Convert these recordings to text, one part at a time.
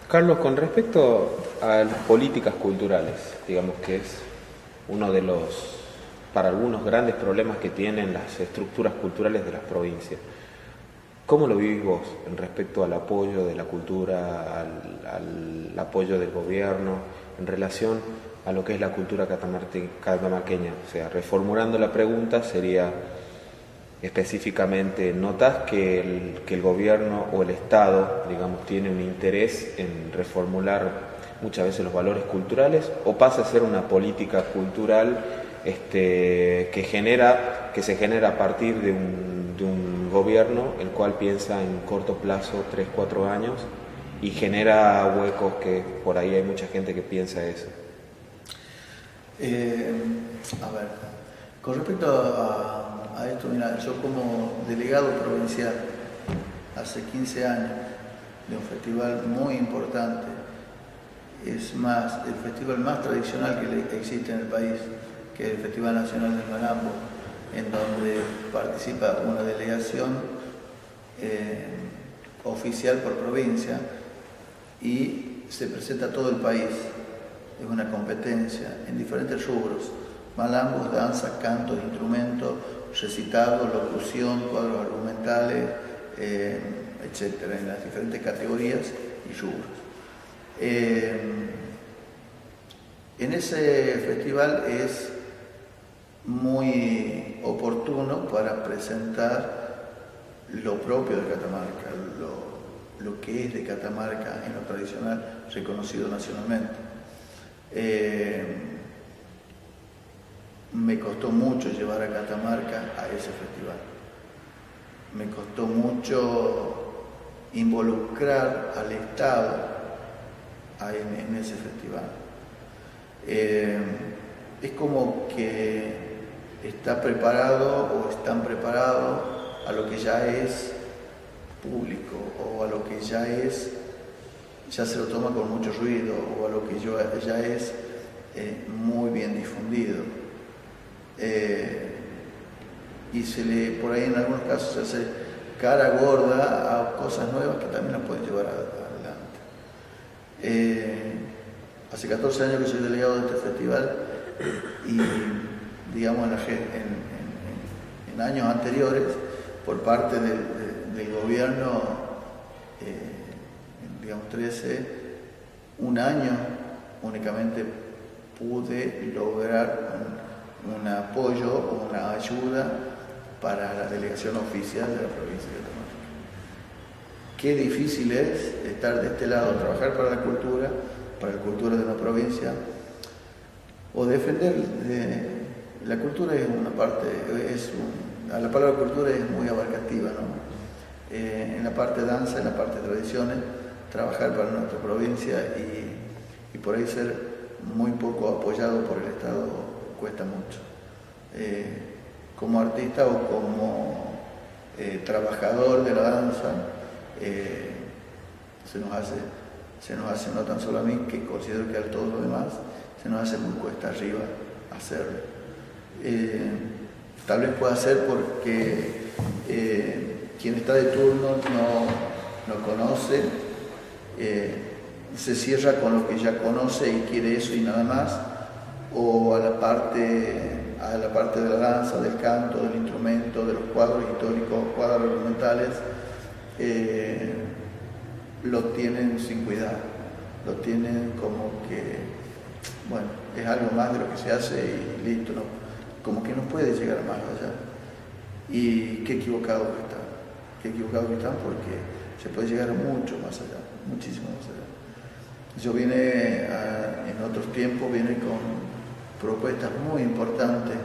Carlos, con respecto a las políticas culturales, digamos que es uno de los, para algunos, grandes problemas que tienen las estructuras culturales de las provincias. ¿Cómo lo vivís vos en respecto al apoyo de la cultura, al apoyo del gobierno, en relación a lo que es la cultura catamarqueña? O sea, reformulando la pregunta sería específicamente, ¿notas que el gobierno o el Estado, digamos, tiene un interés en reformular muchas veces los valores culturales, o pasa a ser una política cultural que se genera a partir de un gobierno el cual piensa en corto plazo, 3, 4 años, y genera huecos que por ahí hay mucha gente que piensa eso? A ver, con respecto a esto, mira, yo como delegado provincial hace 15 años de un festival muy importante, es más, el festival más tradicional que existe en el país, que es el Festival Nacional del Malambo, en donde participa una delegación oficial por provincia y se presenta todo el país. Es una competencia en diferentes rubros: malambos, danza, canto, instrumentos, recitado, locución, cuadros argumentales, etcétera, en las diferentes categorías y rubros. En ese festival es muy oportuno para presentar lo propio de Catamarca, lo que es de Catamarca en lo tradicional, reconocido nacionalmente. Me costó mucho llevar a Catamarca a ese festival. Me costó mucho involucrar al Estado en ese festival. Es como que está preparado o están preparados a lo que ya es público, o a lo que ya se lo toma con mucho ruido, o a lo que ya es muy bien difundido. Y por ahí en algunos casos se hace cara gorda a cosas nuevas que también las pueden llevar adelante. Hace 14 años que soy delegado de este festival y, digamos, en años anteriores, por parte del gobierno, digamos 13, un año únicamente pude lograr un apoyo o una ayuda para la delegación oficial de la provincia de Catamarca. Qué difícil es estar de este lado, trabajar para la cultura de una provincia, o defender. La cultura es una parte, la palabra cultura es muy abarcativa, ¿no? En la parte de danza, en la parte de tradiciones, trabajar para nuestra provincia y por ahí ser muy poco apoyado por el Estado cuesta mucho. Como artista o como trabajador de la danza, se nos hace, no tan solo a mí, que considero que a todos los demás, se nos hace muy cuesta arriba hacerlo. Tal vez pueda ser porque quien está de turno no conoce, se cierra con lo que ya conoce y quiere eso y nada más, o a la parte de la danza, del canto, del instrumento, de los cuadros históricos, cuadros argumentales, lo tienen sin cuidado, lo tienen como que, bueno, es algo más de lo que se hace y listo, ¿no? Como que no puede llegar más allá. Y qué equivocados están, porque se puede llegar mucho más allá, muchísimo más allá. Yo en otros tiempos vine con propuestas muy importantes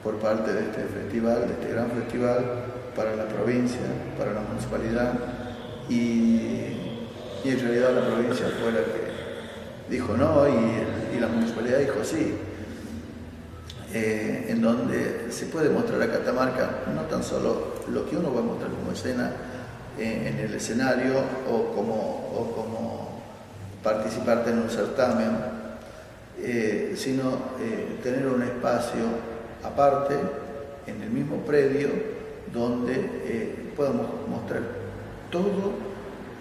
por parte de este festival, de este gran festival, para la provincia, para la municipalidad, y en realidad la provincia fue la que dijo no y la municipalidad dijo sí. En donde se puede mostrar a Catamarca no tan solo lo que uno va a mostrar como escena en el escenario o como participante en un certamen, sino tener un espacio aparte en el mismo predio donde podamos mostrar todo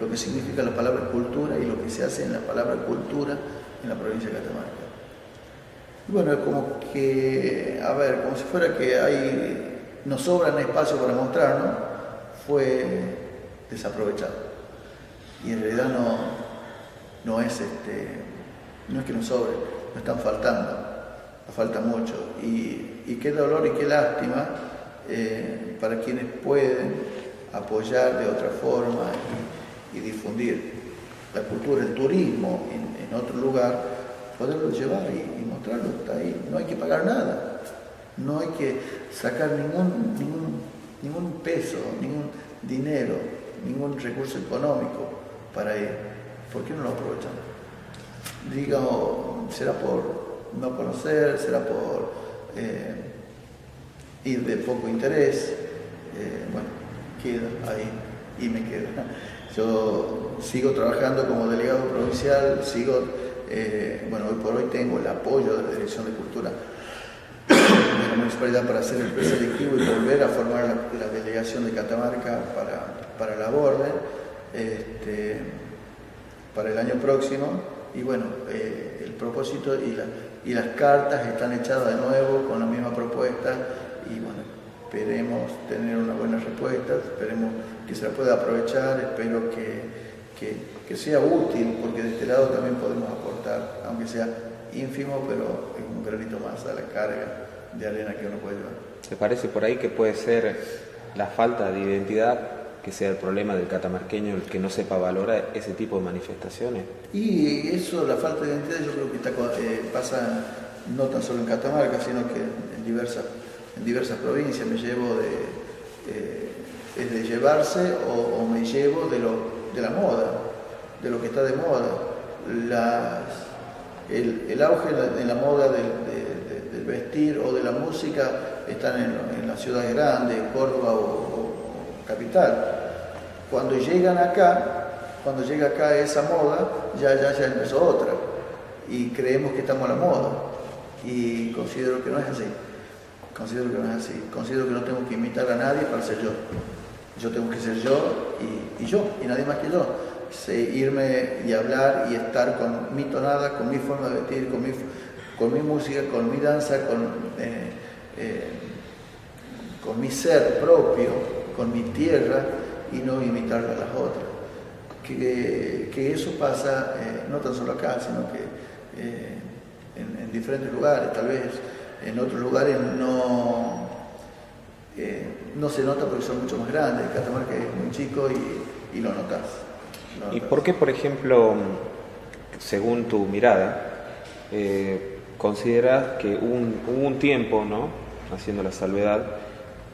lo que significa la palabra cultura y lo que se hace en la palabra cultura en la provincia de Catamarca. Y bueno, como que, a ver, como si fuera que nos sobran espacio para mostrarnos, fue desaprovechado. Y en realidad no es que nos sobre, nos están faltando, nos falta mucho. Y qué dolor y qué lástima para quienes pueden apoyar de otra forma y difundir la cultura, el turismo en otro lugar, poderlo llevar y mostrarlo, está ahí. No hay que pagar nada, no hay que sacar ningún peso, ningún dinero, ningún recurso económico para ir. ¿Por qué no lo aprovechan? Digo, será por no conocer, será por ir de poco interés. Bueno, queda ahí y me queda. Yo sigo trabajando como delegado provincial, hoy por hoy tengo el apoyo de la Dirección de Cultura de la Municipalidad para hacer el preselectivo y volver a formar la delegación de Catamarca para la Borde para el año próximo. Y bueno, el propósito y las cartas están echadas de nuevo con la misma propuesta y bueno, esperemos tener una buena respuesta, esperemos que se la pueda aprovechar, espero que sea útil, porque de este lado también podemos aportar, aunque sea ínfimo, pero es un granito más a la carga de arena que uno puede llevar. ¿Te parece por ahí que puede ser la falta de identidad que sea el problema del catamarqueño, el que no sepa valorar ese tipo de manifestaciones? Y eso, la falta de identidad, yo creo que pasa no tan solo en Catamarca, sino que en diversas provincias. Me llevo es de llevarse o me llevo de la moda, de lo que está de moda. El auge de la moda del vestir o de la música están en las ciudades grandes, Córdoba o capital. Cuando llega acá esa moda, ya empezó otra y creemos que estamos a la moda y considero que no es así. Considero que no tengo que imitar a nadie para ser yo. Yo tengo que ser yo y nadie más que yo. Irme y hablar y estar con mi tonada, con mi forma de vestir, con mi música, con mi danza, con mi ser propio, con mi tierra y no imitar a las otras. Que eso pasa no tan solo acá, sino que en diferentes lugares, tal vez en otros lugares no se nota porque son mucho más grandes. Catamarca es muy chico y lo notas. ¿Y por qué, por ejemplo, según tu mirada, consideras que hubo un tiempo, ¿no?, haciendo la salvedad,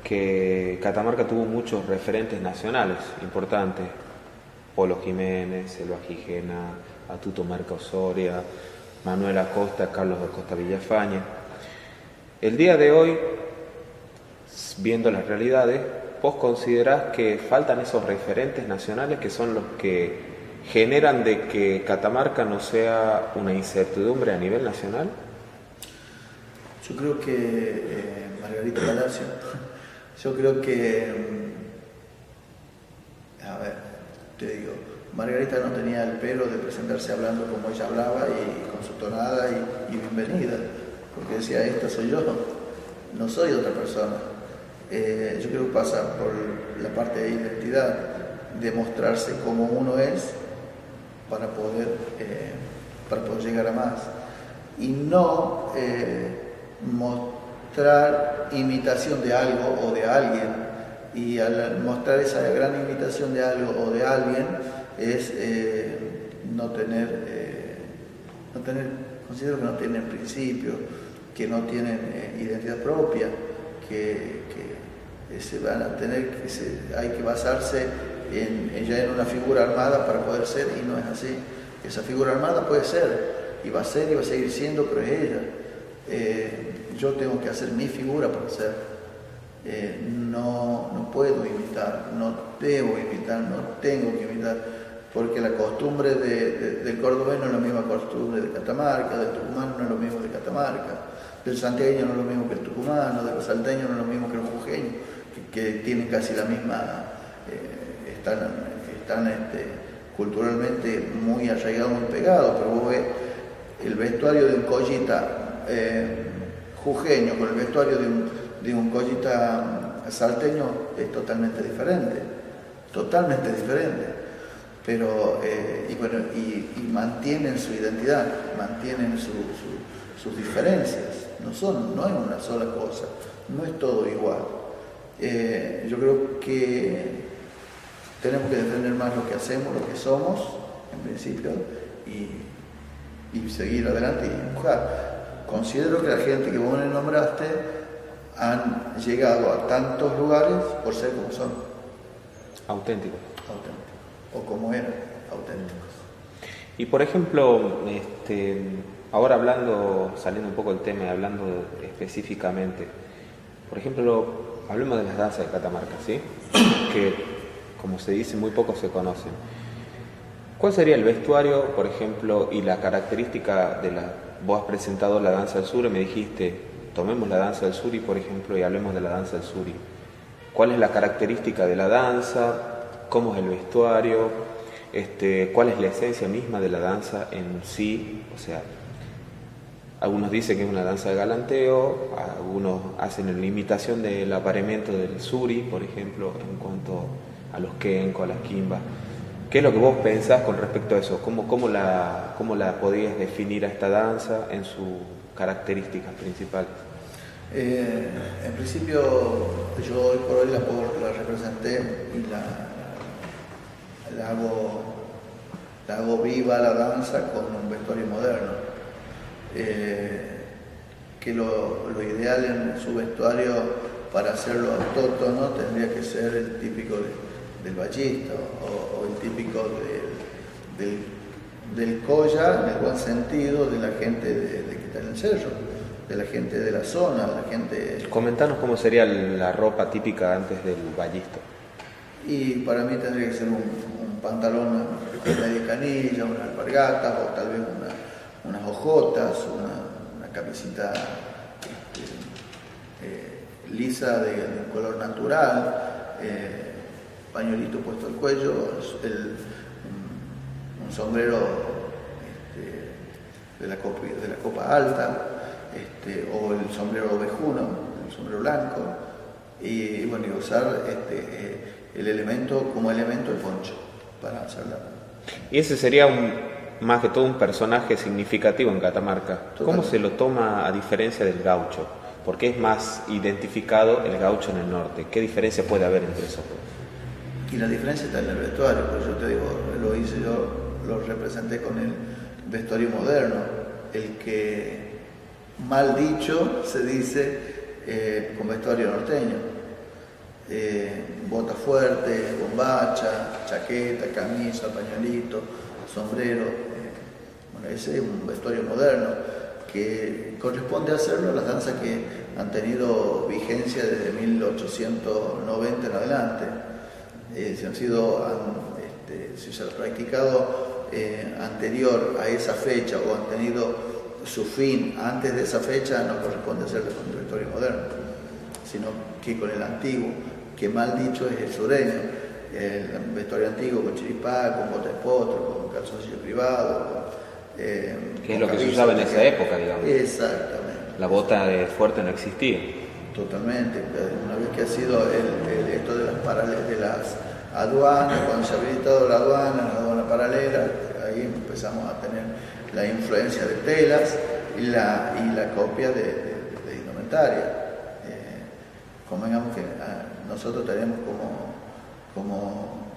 que Catamarca tuvo muchos referentes nacionales importantes? Polo Jiménez, Selva Gijena, Atuto Marca Osoria, Manuel Acosta, Carlos Acosta Villafañe. El día de hoy, viendo las realidades, ¿vos considerás que faltan esos referentes nacionales que son los que generan de que Catamarca no sea una incertidumbre a nivel nacional? Yo creo que Margarita Palacio, te digo, Margarita no tenía el pelo de presentarse hablando como ella hablaba y con su tonada y bienvenida, porque decía, esta soy yo, no soy otra persona. Yo creo que pasa por la parte de identidad, de mostrarse como uno es para poder llegar a más y no mostrar imitación de algo o de alguien. Y al mostrar esa gran imitación de algo o de alguien es considero que no tienen principios, que no tienen identidad propia, que se van a tener hay que basarse ya en una figura armada para poder ser, y no es así. Esa figura armada puede ser y va a ser y va a seguir siendo, pero es ella. Yo tengo que hacer mi figura para ser. No puedo imitar, no debo imitar, no tengo que imitar, porque la costumbre del cordobés no es la misma costumbre de Catamarca, del tucumano no es lo mismo de Catamarca, del santiagueño no es lo mismo que el tucumano, de los salteños no es lo mismo que los jujeños, que tienen casi la misma, están culturalmente muy arraigado, muy pegado, pero vos ves el vestuario de un collita jujeño con el vestuario de un collita salteño es totalmente diferente, pero y mantienen su identidad, mantienen sus diferencias, no es una sola cosa, no es todo igual. Yo creo que tenemos que defender más lo que hacemos, lo que somos, en principio, y seguir adelante y empujar. Considero que la gente que vos me nombraste han llegado a tantos lugares por ser como son. Auténticos. O como eran, auténticos. Y por ejemplo, ahora saliendo un poco del tema y hablando específicamente, por ejemplo, hablemos de las danzas de Catamarca, ¿sí? Que, como se dice, muy pocos se conocen. ¿Cuál sería el vestuario, por ejemplo, y la característica vos has presentado la danza del sur y me dijiste, tomemos la danza del sur y, por ejemplo, y hablemos de la danza del sur? ¿Cuál es la característica de la danza? ¿Cómo es el vestuario? ¿Cuál es la esencia misma de la danza en sí? O sea, algunos dicen que es una danza de galanteo, algunos hacen la imitación del apareamiento del suri, por ejemplo, en cuanto a los kenko, a las quimbas. ¿Qué es lo que vos pensás con respecto a eso? ¿Cómo la podías definir a esta danza en sus características principales? En principio, yo hoy por hoy la representé y la hago viva la danza con un vestuario moderno. Que lo ideal en su vestuario para hacerlo autóctono tendría que ser el típico del ballista o el típico del colla, en el buen sentido, de la gente que está en el cerro, de la gente de la zona, la gente... Comentanos cómo sería la ropa típica antes del ballista. Y para mí tendría que ser un pantalón con media canilla, unas alpargatas o tal vez unas hojotas, una camisita lisa de un color natural, pañuelito puesto al cuello, un sombrero de la copa alta, o el sombrero ovejuno, el sombrero blanco, y bueno, y usar el elemento como elemento el poncho para hacerla. Y ese sería más que todo un personaje significativo en Catamarca. Totalmente. ¿Cómo se lo toma a diferencia del gaucho? ¿Por qué es más identificado el gaucho en el norte? ¿Qué diferencia puede haber entre esos dos? Y la diferencia está en el vestuario, pues yo te digo, lo representé con el vestuario moderno, el que mal dicho se dice con vestuario norteño. Bota fuerte, bombacha, chaqueta, camisa, pañuelito, sombrero. Bueno, ese es un vestuario moderno que corresponde hacerlo a las danzas que han tenido vigencia desde 1890 en adelante. Si se ha practicado anterior a esa fecha o han tenido su fin antes de esa fecha, no corresponde hacerlo con el vestuario moderno, sino que con el antiguo, que mal dicho es el sureño, el vestuario antiguo con chiripá, con bota de potro, con calzoncillo privado, que es lo que se usaba en esa época, digamos. Exactamente. La bota de fuerte no existía. Totalmente. Una vez que ha sido esto de las aduanas, cuando se ha habilitado la aduana paralela, ahí empezamos a tener la influencia de telas y la copia de indumentaria. Convengamos que nosotros tenemos como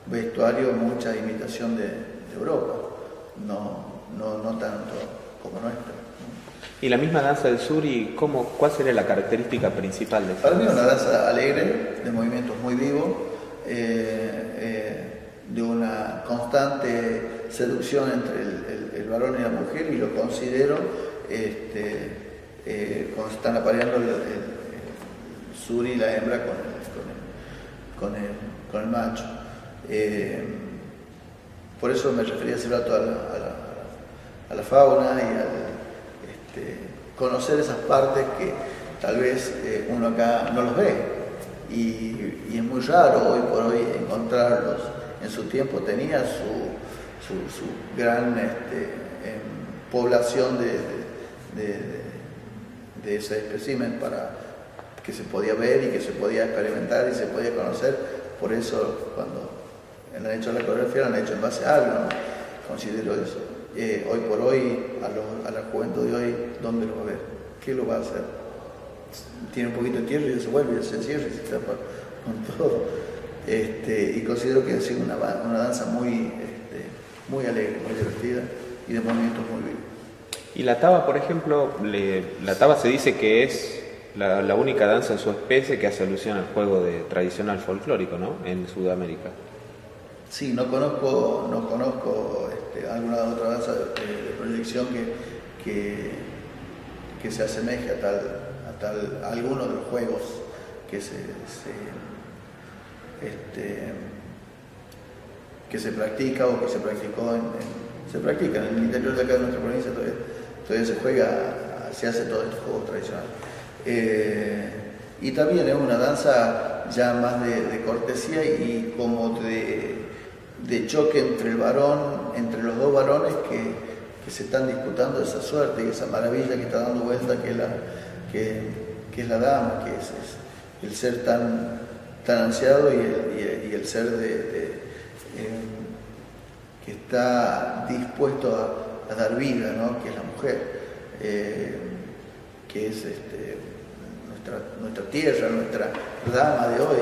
vestuario mucha imitación de Europa, no tanto como nuestra. ¿Y la misma danza del sur y cuál sería la característica principal de esa? Para mí es una danza alegre, de movimientos muy vivos, de una constante seducción entre el varón y la mujer, y lo considero cuando están apareando el sur y la hembra con el macho. Por eso me refería hace rato a la fauna y al conocer esas partes que tal vez uno acá no los ve, y es muy raro hoy por hoy encontrarlos en su tiempo tenía su gran población de ese espécimen para que se podía ver y que se podía experimentar y se podía conocer. Por eso cuando han hecho la coreografía, la han hecho en base a algo, ¿no? Considero eso. Hoy por hoy, a la juventud de hoy, ¿dónde lo va a ver? ¿Qué lo va a hacer? Tiene un poquito de tierra y se vuelve, se encierra y se tapa con todo. Y considero que ha sido una danza muy alegre, muy divertida y de movimientos muy vivos. Y la taba, por ejemplo, la taba se dice que es la única danza en su especie que hace alusión al juego tradicional folclórico, ¿no? En Sudamérica. Sí, no conozco alguna otra danza de proyección que se asemeje a alguno de los juegos que se practica o que se practicó se practica en el interior de acá de nuestra provincia, todavía se juega, se hace todos estos juegos tradicionales. Y también es una danza ya más de cortesía y como de choque entre los dos varones que se están disputando esa suerte y esa maravilla que está dando vuelta, que es la dama, que es el ser tan ansiado y el ser que está dispuesto a dar vida, ¿no? Que es la mujer, que es nuestra tierra, nuestra dama de hoy,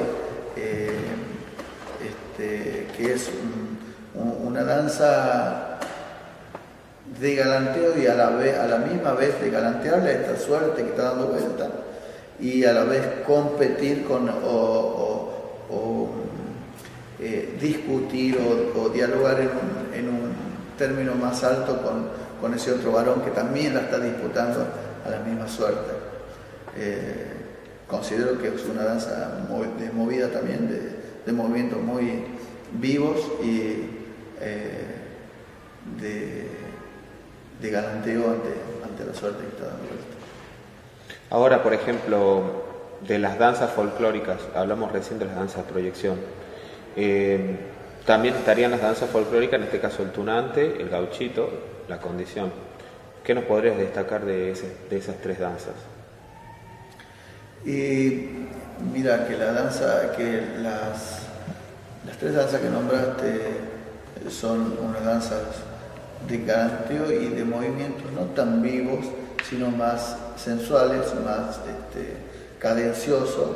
que es una danza de galanteo y a la misma vez de galantearle a esta suerte que está dando vuelta y a la vez competir discutir o dialogar en un término más alto con ese otro varón que también la está disputando a la misma suerte. Considero que es una danza de movida también, de movimientos muy vivos y de galanteo ante la suerte que está dando vuelta. Ahora, por ejemplo, de las danzas folclóricas, hablamos recién de las danzas de proyección. También estarían las danzas folclóricas, en este caso el tunante, el gauchito, la condición. ¿Qué nos podrías destacar de esas tres danzas? Y mira que las tres danzas que nombraste son unas danzas de galanteo y de movimientos no tan vivos, sino más sensuales, más cadenciosos,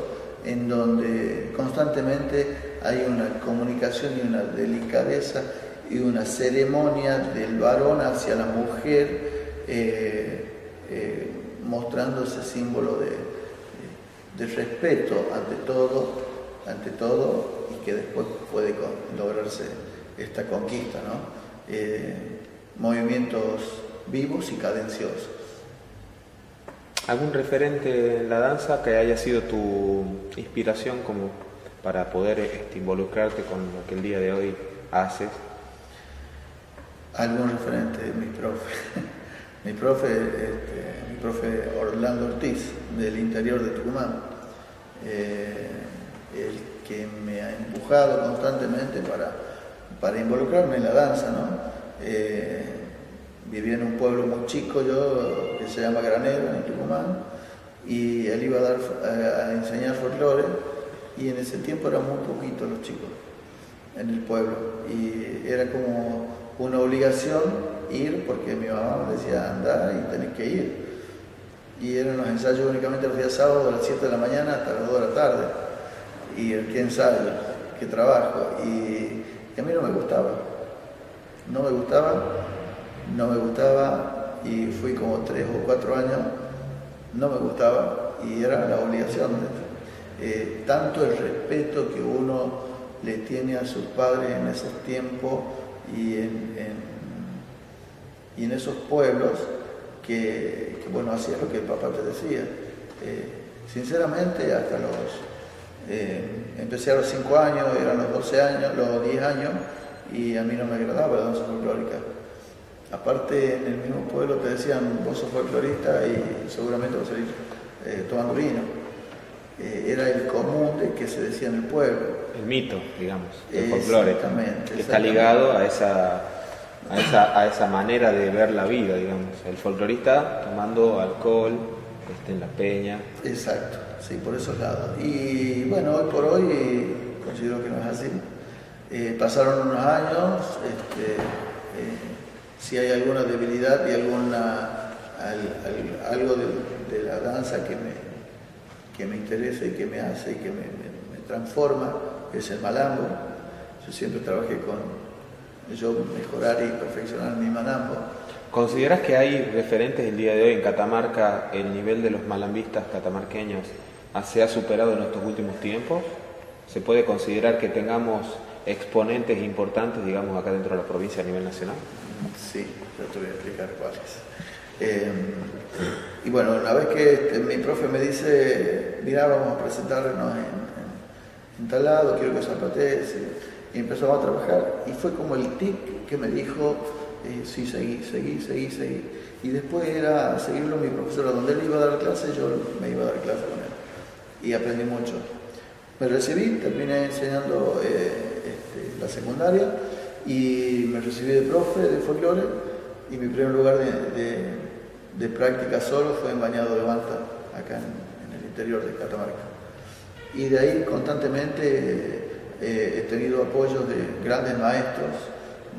en donde constantemente hay una comunicación y una delicadeza y una ceremonia del varón hacia la mujer, mostrando ese símbolo de respeto ante todo y que después puede lograrse esta conquista, ¿no? Movimientos vivos y cadenciosos. ¿Algún referente en la danza que haya sido tu inspiración como para poder involucrarte con lo que el día de hoy haces? Algún referente, mi profe Orlando Ortiz, del interior de Tucumán, el que me ha empujado constantemente para involucrarme en la danza, ¿no? Vivía en un pueblo muy chico yo, que se llama Granero, en Tucumán, y él iba a enseñar folclore, y en ese tiempo eran muy poquitos los chicos en el pueblo, y era como una obligación ir, porque mi mamá me decía, anda y tenés que ir. Y eran los ensayos únicamente los días sábados, a las 7 de la mañana hasta las 2 de la tarde. Y el que ensayo, que trabajo, y a mí no me gustaba, y fui como 3 o 4 años, no me gustaba, y era la obligación. Tanto el respeto que uno le tiene a sus padres en esos tiempos y en esos pueblos, que bueno, hacía lo que el papá te decía. Sinceramente, hasta empecé a los 5 años, eran los 12 años, los 10 años, y a mí no me agradaba la danza folclórica. Aparte, en el mismo pueblo te decían, vos sos folclorista y seguramente vas a salir tomando vino. Era el común de que se decía en el pueblo. el mito, digamos, el folclore, Exactamente. que está ligado a esa manera de ver la vida, digamos. El folclorista tomando alcohol, en la peña. Exacto, sí, por esos lados. Y bueno, hoy por hoy considero que no es así. Pasaron unos años, si hay alguna debilidad y algo de la danza que me interesa y que me hace y que me transforma, es el malambo. Yo siempre trabajé con mejorar y perfeccionar mi malambo. ¿Consideras que hay referentes el día de hoy en Catamarca? ¿El nivel de los malambistas catamarqueños se ha superado en estos últimos tiempos? ¿Se puede considerar que tengamos exponentes importantes, digamos, acá dentro de la provincia a nivel nacional? Sí, yo te voy a explicar cuáles. Y bueno, una vez que mi profe me dice, mira, vamos a presentarnos en tal lado, quiero que zapatees, y empezamos a trabajar, y fue como el tic que me dijo, sí, seguí. Y después era seguirlo mi profesora, donde él iba a dar clase, yo me iba a dar clase con él. Y aprendí mucho. Me recibí, terminé enseñando la secundaria, y me recibí de profe de folclore, y mi primer lugar de práctica solo fue en Bañado de Banta, acá en el interior de Catamarca. Y de ahí constantemente he tenido apoyos de grandes maestros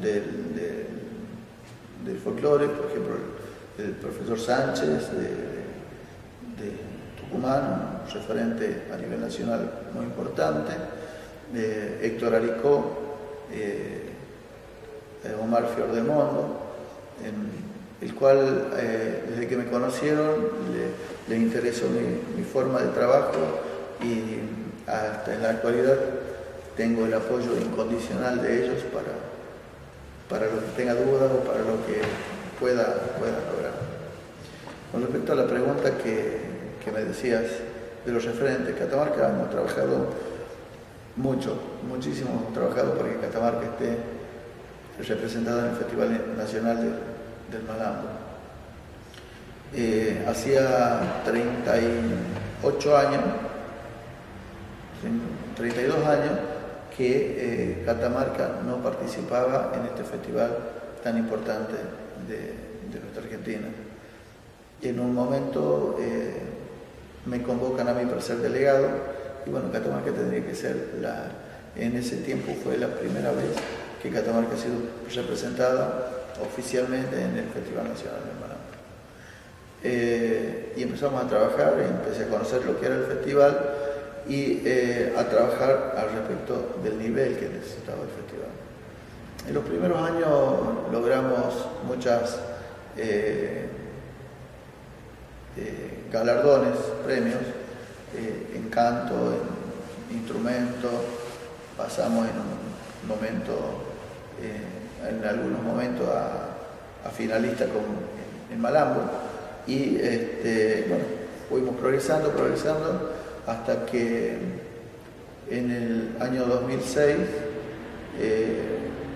del folclore, por ejemplo el profesor Sánchez de Tucumán, un referente a nivel nacional muy importante, Héctor Aricó, Omar Fiordemondo, el cual desde que me conocieron les interesó mi forma de trabajo, y hasta en la actualidad tengo el apoyo incondicional de ellos para lo que tenga dudas o para lo que pueda lograr. Con respecto a la pregunta que me decías de los referentes, Catamarca hemos trabajado muchísimo hemos trabajado para que Catamarca esté representada en el Festival Nacional del Malambo. Hacía 32 años que Catamarca no participaba en este festival tan importante de nuestra Argentina. Y en un momento me convocan a mí para ser delegado, y bueno, Catamarca tendría que ser en ese tiempo fue la primera vez que Catamarca ha sido representada oficialmente en el Festival Nacional del Malambo. Y empezamos a trabajar, empecé a conocer lo que era el festival y a trabajar al respecto del nivel que necesitaba el festival. En los primeros años logramos muchas galardones, premios, en canto, en instrumento, pasamos en algunos momentos a finalista en Malambo, y bueno, fuimos progresando hasta que en el año 2006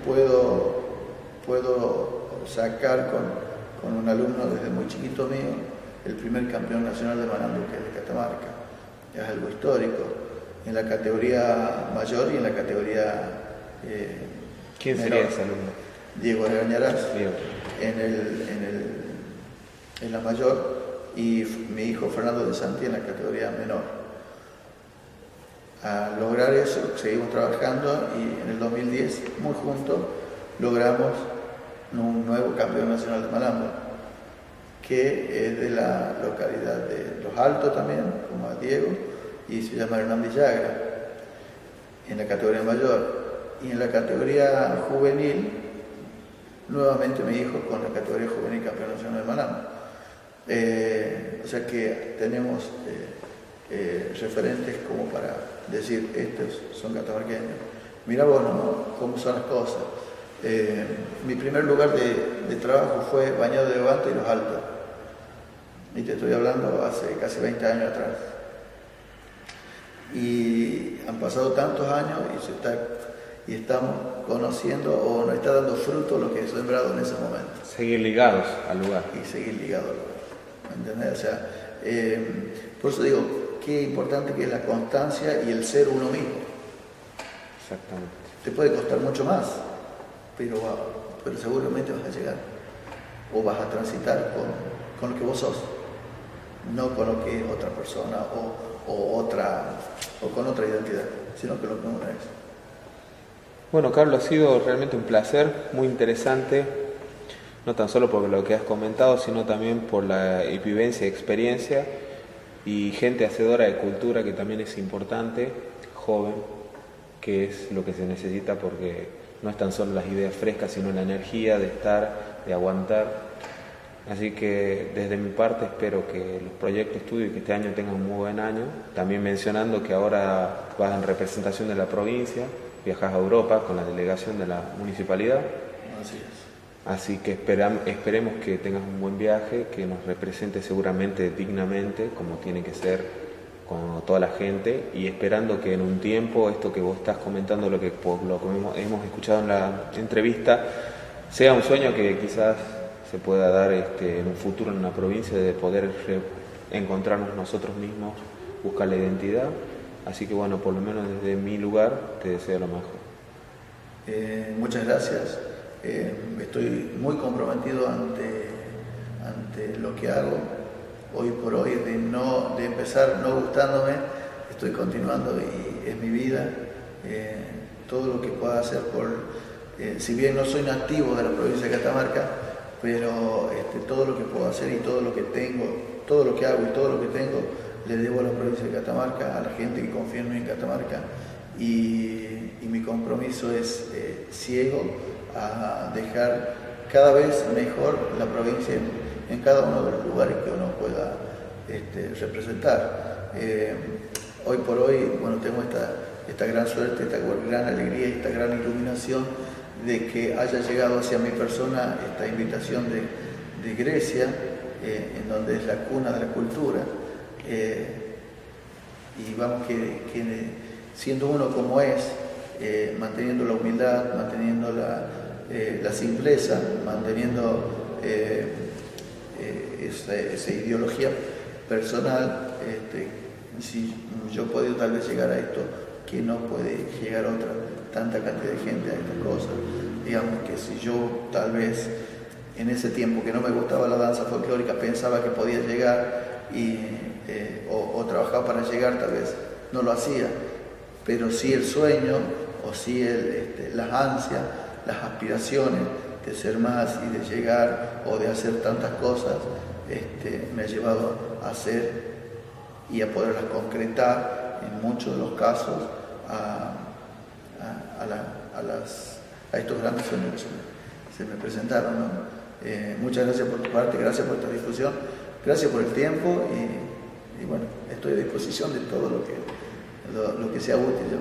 puedo sacar con un alumno desde muy chiquito mío el primer campeón nacional de Malambo, que es de Catamarca. Es algo histórico en la categoría mayor y en la categoría ¿Quién menor. sería ese alumno? Diego Argañarás Diego. en la mayor, y mi hijo Fernando de Santi en la categoría menor. Al lograr eso seguimos trabajando, y en el 2010 muy juntos logramos un nuevo campeón nacional de Malambo, que es de la localidad de Los Altos también, como a Diego, y se llama Hernán Villagra, en la categoría mayor. Y en la categoría juvenil, nuevamente mi hijo con la categoría juvenil campeón nacional de Malambo. O sea que tenemos referentes como para decir, estos son catamarqueños. Mira vos, ¿no?, cómo son las cosas. Mi primer lugar de trabajo fue Bañado de Banta y Los Altos. Y te estoy hablando hace casi 20 años atrás. Y han pasado tantos años y estamos conociendo, o nos está dando fruto lo que he sembrado en ese momento. Seguir ligados al lugar. Y seguir ligados al lugar. ¿Me entendés? O sea, por eso digo, qué importante que es la constancia y el ser uno mismo. Exactamente. Te puede costar mucho más, pero seguramente vas a llegar, o vas a transitar con lo que vos sos, no con lo que es otra persona o con otra identidad, sino con lo que uno es. Bueno, Carlos, ha sido realmente un placer, muy interesante, no tan solo por lo que has comentado, sino también por la vivencia y experiencia, y gente hacedora de cultura, que también es importante, joven, que es lo que se necesita, porque no es tan solo las ideas frescas, sino la energía de estar, de aguantar. Así que desde mi parte espero que los proyectos de estudio y que este año tengan un muy buen año. También mencionando que ahora vas en representación de la provincia, viajas a Europa con la delegación de la municipalidad. Así es. Así que esperemos que tengas un buen viaje, que nos represente seguramente dignamente, como tiene que ser con toda la gente, y esperando que en un tiempo esto que vos estás comentando, lo que hemos escuchado en la entrevista, sea un sueño que quizás se pueda dar en un futuro en una provincia, de poder encontrarnos nosotros mismos, buscar la identidad. Así que bueno, por lo menos desde mi lugar te deseo lo mejor. Muchas gracias. Estoy muy comprometido ante lo que hago. Hoy por hoy, de empezar no gustándome, estoy continuando y es mi vida. Todo lo que pueda hacer si bien no soy nativo de la provincia de Catamarca, pero todo lo que puedo hacer y todo lo que tengo, todo lo que hago y todo lo que tengo, le debo a la provincia de Catamarca, a la gente que confía en mí en Catamarca, y mi compromiso es ciego a dejar cada vez mejor la provincia en cada uno de los lugares que uno pueda representar. Hoy por hoy, bueno, tengo esta gran suerte, esta gran alegría, esta gran iluminación de que haya llegado hacia mi persona esta invitación de Grecia, en donde es la cuna de la cultura, y vamos que siendo uno como es, manteniendo la humildad, manteniendo la simpleza, manteniendo esa ideología personal, si yo he podido tal vez llegar a esto, que no puede llegar tanta cantidad de gente a estas cosas. Digamos que si yo tal vez en ese tiempo que no me gustaba la danza folclórica pensaba que podía llegar o trabajaba para llegar, tal vez no lo hacía, pero sí el sueño o sí las ansias, las aspiraciones de ser más y de llegar o de hacer tantas cosas, me ha llevado a hacer y a poderlas concretar en muchos de los casos a estos grandes sueños que se me presentaron, ¿no? Muchas gracias por tu parte, gracias por esta discusión, gracias por el tiempo y bueno, estoy a disposición de todo lo que sea útil.